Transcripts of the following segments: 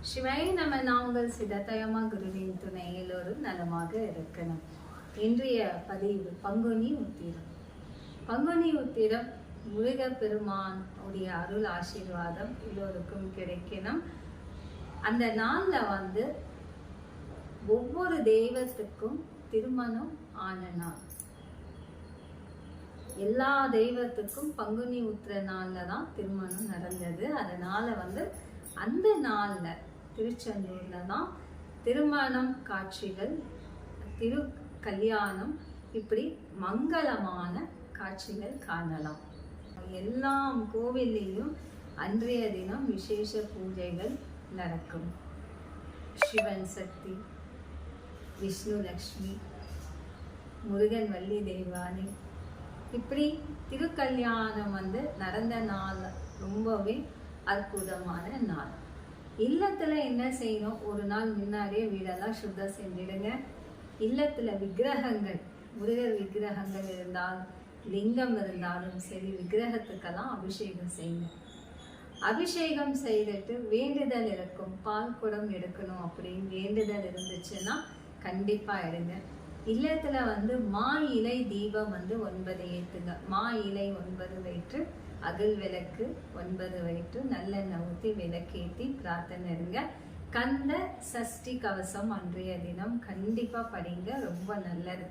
சிவாய நம்ம நாங்கள் சிதத்தயமா குருவின் துணை எல்லோரும் நலமாக இருக்கணும். இன்றைய பதிவு பங்குனி உத்திரம். பங்குனி உத்திரம் முருக பெருமான் உடைய அருள் ஆசீர்வாதம் எல்லோருக்கும் கிடைக்கணும். அந்த நாள்ல ஒவ்வொரு தெய்வத்துக்கும் திருமணம் ஆன நாள். எல்லா தெய்வத்துக்கும் பங்குனி உத்திர நாள்ல தான் திருமணம் நடந்தது. அதனால அந்த நாள்ல திருச்செந்தூர்ல தான் திருமணம் காட்சிகள், திரு கல்யாணம், இப்படி மங்களமான காட்சிகள் காணலாம். எல்லா கோவிலையும் அன்றைய தினம் விசேஷ பூஜைகள் நடக்கும். சிவன் சக்தி, விஷ்ணு லக்ஷ்மி, முருகன் வள்ளி தெய்வானை, இப்படி திருக்கல்யாணம் நடந்த நாள் ரொம்பவே அற்புதமான நாள். இல்லத்துல என்ன செய்யணும், ஒரு நாள் முன்னாடியே வீடெல்லாம் சுத்தம் செஞ்சிடுங்க. இல்லத்துல விக்கிரகங்கள், முருகர் விக்கிரகங்கள் இருந்தால், லிங்கம் இருந்தாலும் சரி, விக்கிரகத்துக்கெல்லாம் அபிஷேகம் செய்யுங்க. அபிஷேகம் செய்துட்டு வேண்டுதல் இருக்கும், பால் குடம் எடுக்கணும் அப்படின்னு வேண்டுதல் இருந்துச்சுன்னா கண்டிப்பா எடுங்க. இல்லத்துல மா இலை தீபம் 9 ஏத்துங்க. மா இலை 9 வைத்து, அகல் விளக்கு 9 வைத்து, நல்லெண்ணெய் ஊற்றி விளக்கேற்றி பிரார்த்தனை இருங்க. கந்த சஷ்டி கவசம் அன்றைய தினம் கண்டிப்பா படிங்க, ரொம்ப நல்லது.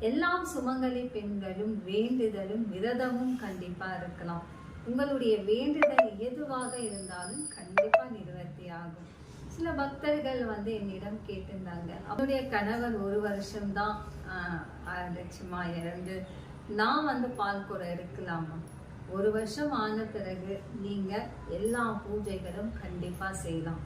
எல்லாம் சுமங்கலி பெண்களும் வேண்டுதலும் விரதமும் கண்டிப்பா இருக்கலாம். உங்களுடைய வேண்டுதல் எதுவாக இருந்தாலும் கண்டிப்பா நிவர்த்தி ஆகும். சில பக்தர்கள் என்னிடம் கேட்டிருந்தாங்க, அவருடைய கணவர் 1 வருஷம்தான் லட்சுமா இறந்து, நான் பால் குடம் எடுக்கலாமா? 1 வருஷம் ஆன பிறகு நீங்க எல்லா பூஜைகளும் கண்டிப்பா செய்யலாம்.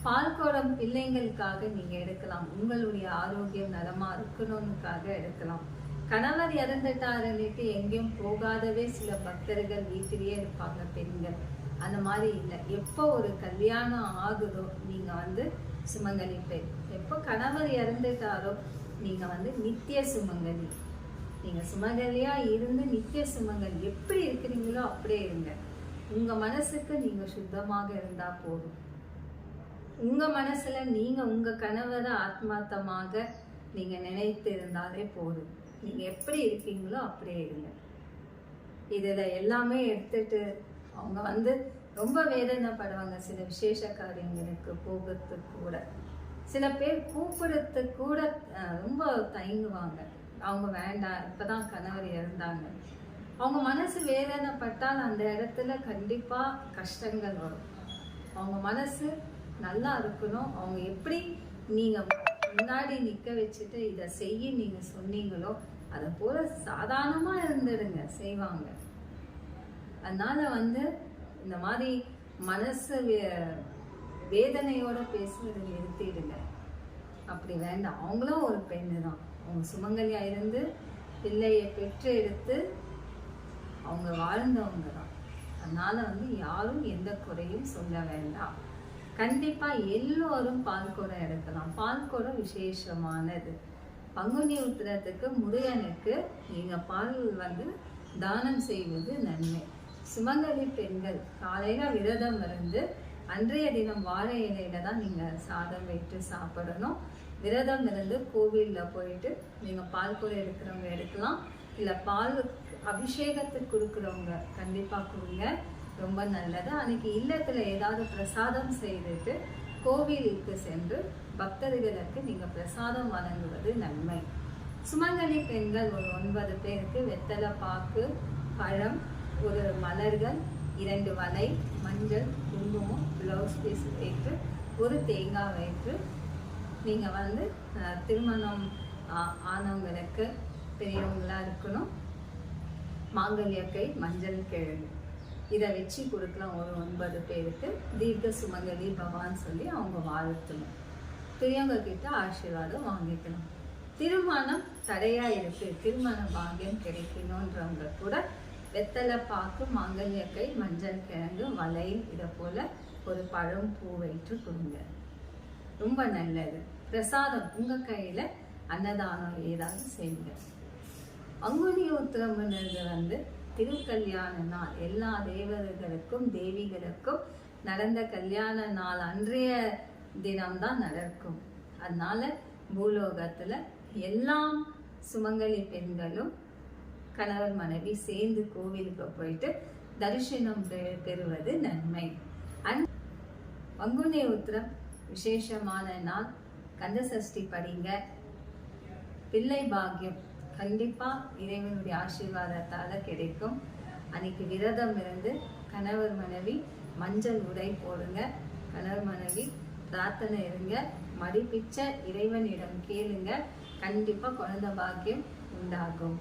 பால் குடம் பிள்ளைங்களுக்காக நீங்க எடுக்கலாம், உங்களுடைய ஆரோக்கியம் நலமா இருக்கணும்னுக்காக எடுக்கலாம். கணவர் இறந்துட்டாருன்னுட்டு எங்கேயும் போகாதவே சில பக்தர்கள் வீட்டிலேயே இருப்பாங்க பெண்கள். அந்த மாதிரி இல்லை. எப்போ ஒரு கல்யாணம் ஆகுதோ நீங்க சுமங்கலி பெண். எப்போ கணவர் இறந்துட்டாரோ நீங்க நித்திய சுமங்கலி. நீங்க சுமங்கலியா இருந்து நித்திய சுமங்கலி எப்படி இருக்கிறீங்களோ அப்படியே இருங்க. உங்க மனசுக்கு நீங்க சுத்தமாக இருந்தா போதும். உங்க மனசுல நீங்க உங்க கணவரை ஆத்மார்த்தமாக நீங்க நினைத்து இருந்தாலே போதும். நீங்க எப்படி இருக்கீங்களோ அப்படியே இருங்க. இதுல எல்லாமே எடுத்துட்டு அவங்க ரொம்ப வேதனைப்படுவாங்க. சில விசேஷ காரியங்களுக்கு போகிறதுக்கு கூட, சில பேர் கூப்பிடுறதுக்கு கூட ரொம்ப தயங்குவாங்க. அவங்க வேண்டாம், இப்பதான் கணவர் இறந்தாங்க. அவங்க மனசு வேதனைப்பட்டால் அந்த இடத்துல கண்டிப்பா கஷ்டங்கள் வரும். அவங்க மனசு நல்லா இருக்கணும். அவங்க எப்படி நீங்க முன்னாடி நிக்க வச்சுட்டு இதை செய்ய நீங்க சொன்னீங்களோ அதை போல சாதாரணமா இருந்துடுங்க, செய்வாங்க. அதனால இந்த மாதிரி மனசு வேதனையோட பேசுறது நிறுத்திடுங்க. அப்படி வேண்டாம். அவங்களும் ஒரு பெண்ணு தான். அவங்க சுமங்கலியா இருந்து பிள்ளையை பெற்று எடுத்து அவங்க வாழ்ந்தவங்க தான். அதனால யாரும் எந்த குறையும் சொல்ல வேண்டாம். கண்டிப்பா எல்லோரும் பால் குடம் எடுக்கலாம். பால் குடம் விசேஷமானது. பங்குனி உத்திரத்துக்கு முருகனுக்கு நீங்க பால் தானம் செய்வது நன்மை. சுமங்கலி பெண்கள் காலையில விரதம் இருந்து அன்றைய தினம் வாழை இலையில தான் நீங்க சாதம் வைத்து சாப்பிடணும். விரதம் இருந்து கோவில்ல போயிட்டு நீங்க பால் குடம் எடுக்கிறவங்க எடுக்கலாம். இல்ல பால் அபிஷேகத்துக்கு கொடுக்குறவங்க கண்டிப்பா கொடுங்க, ரொம்ப நல்லது. அன்னைக்கு இல்லத்துல ஏதாவது பிரசாதம் செய்துட்டு கோவிலுக்கு சென்று பக்தர்களுக்கு நீங்க பிரசாதம் வழங்குவது நன்மை. சுமங்கலி பெண்கள் ஒரு 9 பேருக்கு வெத்தலை பாக்கு, பழம், ஒரு மலர்கள், 2 வலை, மஞ்சள், குங்குமம், பிளவுஸ் பீஸ் வைத்து, ஒரு தேங்காய் வைத்து நீங்க திருமணம் ஆனவங்களுக்கு, பெரியவங்களா இருக்கணும், மாங்கல்யக்கை, மஞ்சள் கிழங்கு இதை வச்சு கொடுக்கலாம். ஒரு 9 பேருக்கு தீர்க்க சுமங்கலி பவான்னு சொல்லி அவங்க வாழ்த்தணும். பெரியவங்க கிட்ட ஆசீர்வாதம் வாங்கிக்கணும். திருமணம் தடையா இருக்கு, திருமண பாக்கியம் கிடைக்கணுன்றவங்க கூட வெத்தலை பாக்கு, மாங்கல்யக்கை, மஞ்சள் கிழங்கு, வலை, இதை போல ஒரு பழம், பூ வைத்து கொடுங்க, ரொம்ப நல்லது. பிரசாதம் உங்க கையில அன்னதானம் ஏதாவது செய்யுங்க. பங்குனி உத்திரம்ன்றது திருக்கல்யாண நாள். எல்லா தேவர்களுக்கும் தேவிகளுக்கும் நடந்த கல்யாண நாள் அன்றைய தினம்தான் நடக்கும். அதனால பூலோகத்துல எல்லாம் சுமங்கலி பெண்களும் கணவர் மனைவி சேர்ந்து கோவிலுக்கு போயிட்டு தரிசனம் பெறுவது நன்மை. அண்ட் பங்குனி உத்திரம் விசேஷமான நாள். கந்த சஷ்டி படிங்க. பிள்ளை பாக்கியம் கண்டிப்பா இறைவனுடைய ஆசீர்வாதத்தால கிடைக்கும். அன்னைக்கு விரதம் இருந்து கணவர் மனைவி மஞ்சள் உடை போடுங்க. கணவர் மனைவி பிரார்த்தனை இருங்க. மடிப்பிச்ச இறைவனிடம் கேளுங்க. கண்டிப்பா குழந்தை பாக்கியம் உண்டாகும்.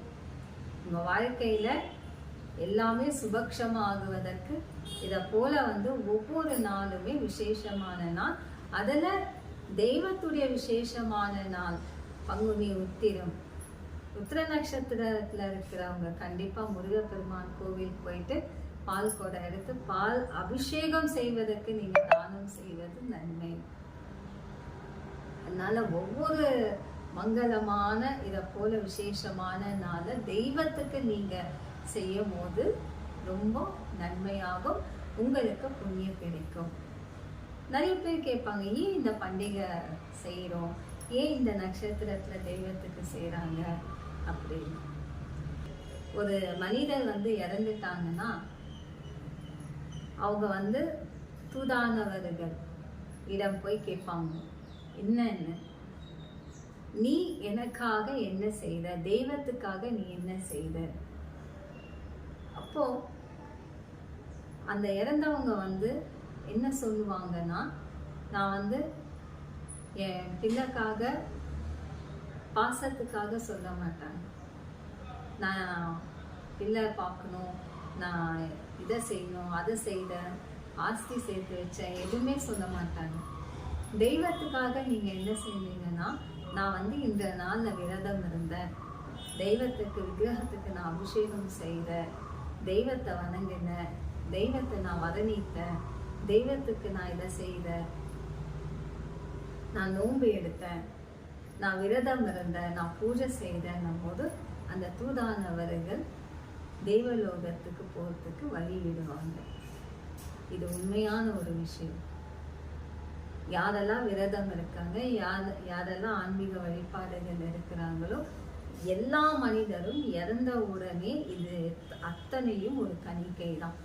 உங்க வாழ்க்கையில எல்லாமே சுபக்ஷமா ஆகுவதற்கு இத போல ஒவ்வொரு நாளுமே விசேஷமான நாள். அதுல தெய்வத்துடைய விசேஷமான நாள் பங்குனி உத்திரம். உத்திர நட்சத்திரத்துல இருக்கிறவங்க கண்டிப்பா முருகப்பெருமான் கோவில் போயிட்டு பால் குடம் எடுத்து பால் அபிஷேகம் செய்வதற்கு நீங்க தானம் செய்வது நன்மை. அதனால ஒவ்வொரு மங்களமான இத போல விசேஷமான நாள தெய்வத்துக்கு நீங்க செய்யும் போது ரொம்ப நன்மையாகும். உங்களுக்கு புண்ணியம் கிடைக்கும். நிறைய பேர் கேட்பாங்க, ஏன் இந்த பண்டிகை செய்யறோம், ஏன் இந்த நட்சத்திரத்துல தெய்வத்துக்கு செய்யறாங்க அப்படின்னு. ஒரு மனிதர் இறந்துட்டாங்கன்னா அவங்க தூதானவர்கள் இடம் போய் கேட்பாங்க, என்னன்னு நீ எனக்காக என்ன செய்த, தெய்வத்துக்காக நீ என்ன செய்த. அப்போ அந்த இறந்தவங்க என்ன சொல்லுவாங்கன்னா, நான் என் பிள்ளைக்காக பாசத்துக்காக சொல்ல மாட்டாங்க, நான் பிள்ளை பார்க்கணும், நான் இதை செய்யணும் அதை செய்த, ஆஸ்தி சேர்த்து வச்சேன், எதுவுமே சொல்ல மாட்டாங்க. தெய்வத்துக்காக நீங்க என்ன செய்வீங்கன்னா, நான் இந்த நாள்ல விரதம் இருந்தேன், தெய்வத்துக்கு விக்கிரகத்துக்கு நான் அபிஷேகம் செய்தேன், தெய்வத்தை வணங்கினேன், தெய்வத்தை நான் வரணித்தேன், தெய்வத்துக்கு நான் இதை செய்தேன், நான் நோன்பு எடுத்தேன், நான் விரதம் இருந்தேன், நான் பூஜை செய்தேன்னும் போது அந்த தூதானவர்கள் தெய்வலோகத்துக்கு போறதுக்கு வழி விடுவாங்க. இது உண்மையான ஒரு விஷயம். யாரெல்லாம் விரதம் இருக்காங்க, யாரெல்லாம் ஆன்மீக வழிபாடுகள் இருக்கிறாங்களோ எல்லா மனிதரும் இறந்த உடனே இது அத்தனையும் ஒரு கணிக்கை தான்.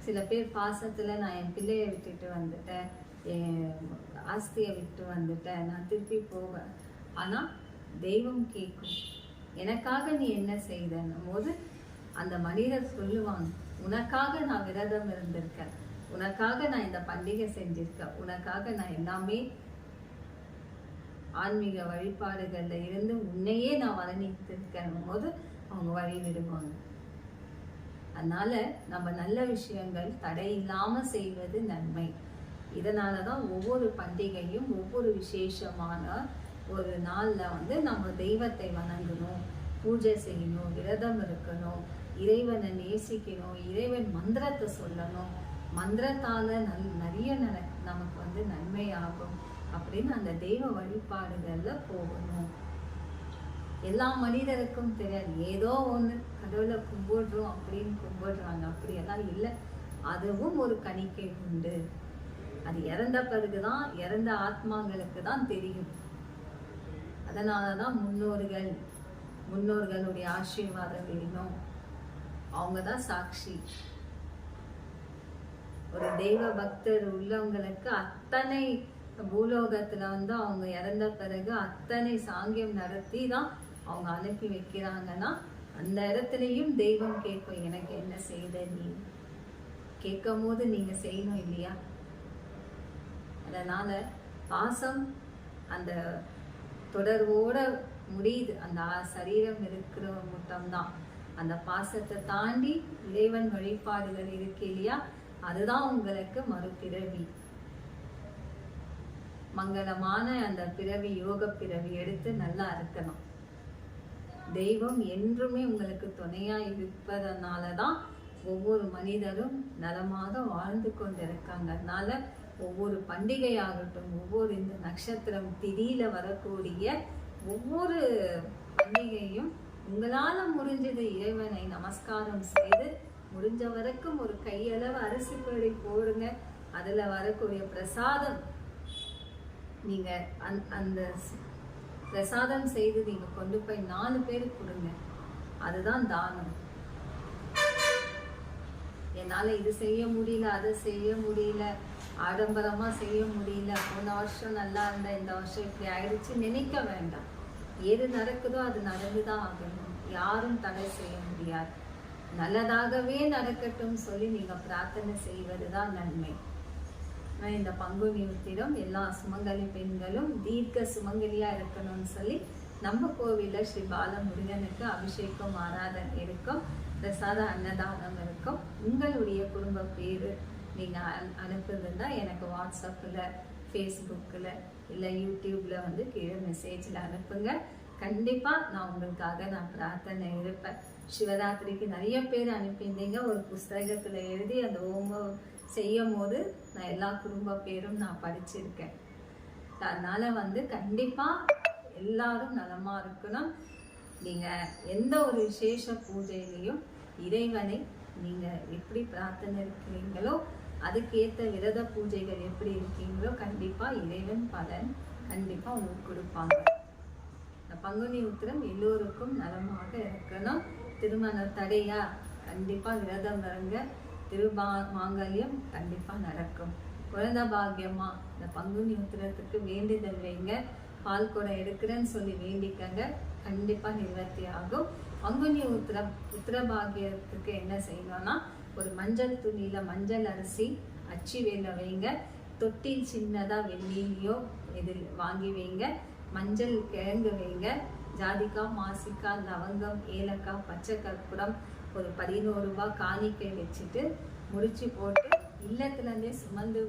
சில பேர் பாசத்துல நான் என் பிள்ளைய விட்டுட்டு வந்துட்டேன், என் ஆஸ்தியை விட்டு வந்துட்டேன், நான் திருப்பி போவேன். ஆனா தெய்வம் கேட்கும், எனக்காக நீ என்ன செய்தன்னும் போது அந்த மனிதர் சொல்லுவாங்க, உனக்காக நான் விரதம் இருந்திருக்கேன், உனக்காக நான் இந்த பண்டிகை செஞ்சிருக்கேன், உனக்காக நான் எல்லாமே ஆன்மீக வழிபாடுகள்ல இருந்து உன்னையே நான் வர்ணித்திருக்கேன் போது அவங்க வழி விடுவாங்க. அதனால நம்ம நல்ல விஷயங்கள் தடை இல்லாம செய்வது நன்மை. இதனாலதான் ஒவ்வொரு பண்டிகையும் ஒவ்வொரு விசேஷமான ஒரு நாள்ல நம்ம தெய்வத்தை வணங்கணும், பூஜை செய்யணும், விரதம் இருக்கணும், இறைவனை நேசிக்கணும், இறைவன் மந்திரத்தை சொல்லணும், மந்திரத்தால நிறைய நமக்கு நன்மையாகும் அப்படின்னு அந்த தெய்வ வழிபாடுகள்ல போகணும். எல்லா மனிதருக்கும் தெரியாது, ஏதோ ஒண்ணு கடவுளை கும்பிடுறோம் அப்படின்னு கும்பிடுறாங்க, அப்படியெல்லாம் இல்லை. அதுவும் ஒரு கணிக்கை உண்டு. அது இறந்த பிறகுதான், இறந்த ஆத்மாங்களுக்கு தான் தெரியும். அதனாலதான் முன்னோர்களுடைய ஆசீர்வாதம் வேணும். அவங்கதான் சாட்சி. ஒரு தெய்வ பக்தர் உள்ளவங்களுக்கு அத்தனை பூலோகத்துல அவங்க இறந்த பிறகு அத்தனை சாங்கியம் நடத்தி தான் அவங்க அனுப்பி வைக்கிறாங்கன்னா அந்த இடத்துலயும் தெய்வம் கேட்கும், எனக்கு என்ன செய்த நீ கேட்கும் போது நீங்க செய்யணும் இல்லையா. அதனால பாசம் அந்த தொடர்போட முடியுது. அந்த சரீரம் இருக்கிற மட்டும்தான். அந்த பாசத்தை தாண்டி இறைவன் வழிபாடுகள் இருக்கு இல்லையா, அதுதான் உங்களுக்கு மறுபிறவி. மங்களமான அந்த பிறவி, யோக பிறவி எடுத்து நல்லா இருக்கணும். தெய்வம் என்றுமே உங்களுக்கு துணையா இருப்பதனாலதான் ஒவ்வொரு மனிதரும் நலமாக வாழ்ந்து கொண்டிருக்காங்க. அதனால ஒவ்வொரு பண்டிகையாகட்டும், ஒவ்வொரு இந்த நட்சத்திரம் திதியில வரக்கூடிய ஒவ்வொரு பண்டிகையும் உங்களால முடிஞ்சது இறைவனை நமஸ்காரம் செய்து முடிஞ்ச வரைக்கும் ஒரு கையளவு அரிசி பருடை போடுங்க. அதுல வரக்கூடிய பிரசாதம் நீங்க அந்த பிரசாதம் செய்து நீங்க கொண்டு போய் 4 பேருக்கு கொடுங்க. அதுதான் தானம். என்னால இது செய்ய முடியல, அதை செய்ய முடியல, ஆடம்பரமா செய்ய முடியல, போன வருஷம் நல்லா இருந்த இந்த வருஷம் இப்படி ஆயிடுச்சு நினைக்க வேண்டாம். எது நடக்குதோ அது நடந்துதான் ஆகணும். யாரும் தடை செய்ய முடியாது. நல்லதாகவே நடக்கட்டும் சொல்லி நீங்க பிரார்த்தனை செய்வதுதான் நன்மை. இந்த பங்குனி உத்திரம் எல்லா சுமங்கலி பெண்களும் தீர்க்க சுமங்கலியா இருக்கணும்னு சொல்லி நம்ம கோவில ஸ்ரீ பாலமுருகனுக்கு அபிஷேகம் ஆராதனை இருக்கும், பிரசாத அன்னதானம் இருக்கும். உங்களுடைய குடும்ப பேரு நீங்க அனுப்புறதுன்னா எனக்கு வாட்ஸ்அப்ல, ஃபேஸ்புக்கில் இல்லை யூடியூப்ல வந்து கீழே மெசேஜில் அனுப்புங்க. கண்டிப்பா நான் உங்களுக்காக நான் பிரார்த்தனை இருப்பேன். சிவராத்திரிக்கு நிறைய பேர் அனுப்பியிருந்தீங்க. ஒரு புஸ்தகத்துல எழுதி அந்த ஹோமம் செய்யும் போது நான் எல்லா குடும்ப பேரும் நான் படிச்சிருக்கேன். அதனால வந்து கண்டிப்பா எல்லாரும் நலமா இருக்கணும். நீங்க எந்த ஒரு விசேஷ பூஜையிலையும் இறைவனை நீங்க எப்படி பிரார்த்தனை இருக்கிறீங்களோ, அதுக்கேற்ற விரத பூஜைகள் எப்படி இருக்கீங்களோ, கண்டிப்பா இறைவன் பலன் கண்டிப்பா உங்களுக்கு கொடுப்பாங்க. இந்த பங்குனி உத்திரம் எல்லோருக்கும் நலமாக இருக்கணும். திருமண தடையா கண்டிப்பா விரதம் வருங்க. மாங்கல்யம் கண்டிப்பா நடக்கும். குழந்தை பாக்கியமா இந்த பங்குனி உத்திரத்துக்கு வேண்டுதல் வைங்க. பால் குடம் எடுக்கிறேன்னு சொல்லி வேண்டிக்கங்க, கண்டிப்பா நிவர்த்தி ஆகும். பங்குனி உத்திர பாக்கியத்துக்கு என்ன செய்யணும்னா, ஒரு மஞ்சள் துணியில மஞ்சள் அரிசி அச்சி வேல வைங்க. தொட்டில் சின்னதா வெள்ளியிலையோ இதில் வாங்கி வைங்க. மஞ்சள் கிழங்கு வைங்க. ஜாதிக்காய், மாசிக்காய், லவங்கம், ஏலக்காய், பச்சை கற்பூரம், ஒரு 11 ரூபாய் காணிக்கை வச்சுட்டு முடிச்சு போட்டு இல்லத்துலேருந்தே சுமந்து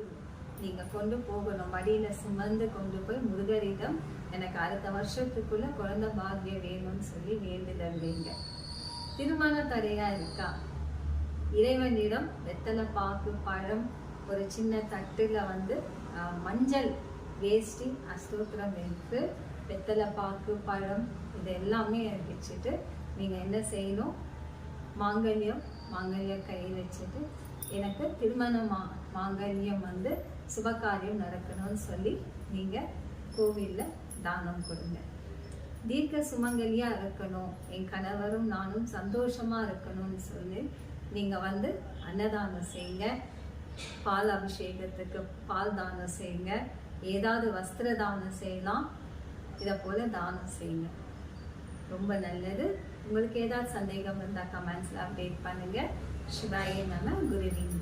நீங்க கொண்டு போகணும். வடியில சுமந்து கொண்டு போய் முருகரிடம் எனக்கு அடுத்த வருஷத்துக்குள்ள குழந்தை பாக்கியம் வேணும்னு சொல்லி வேண்டுதல் வைங்க. திருமண தடையா இருக்கா, இறைவனிடம் வெத்தலை பாக்கு, பழம், ஒரு சின்ன தட்டுல வந்து மஞ்சள் வேஷ்டி, அஸ்தோத்திரம் வைத்து வெத்தலை பாக்கு, பழம் இது எல்லாமே வச்சுட்டு நீங்க என்ன செய்யணும், மாங்கல்யம் கையில் வச்சுட்டு எனக்கு திருமண மாங்கல்யம் வந்து சுபகாரியம் நடக்கணும்னு சொல்லி நீங்க கோவில்ல தானம் கொடுங்க. தீர்க்க சுமங்கலியா இருக்கணும், என் கணவரும் நானும் சந்தோஷமா இருக்கணும்னு சொல்லி நீங்க வந்து அன்னதானம் செய்யுங்க. பால் அபிஷேகத்துக்கு பால் தானம் செய்யுங்க. ஏதாவது வஸ்திர தானம் செய்யலாம். இதை போல தானம் செய்யுங்க, ரொம்ப நல்லது. உங்களுக்கு ஏதாவது சந்தேகம் இருந்தால் கமெண்ட்ஸ்ல அப்டேட் பண்ணுங்க. சிவாய நம. குருவின்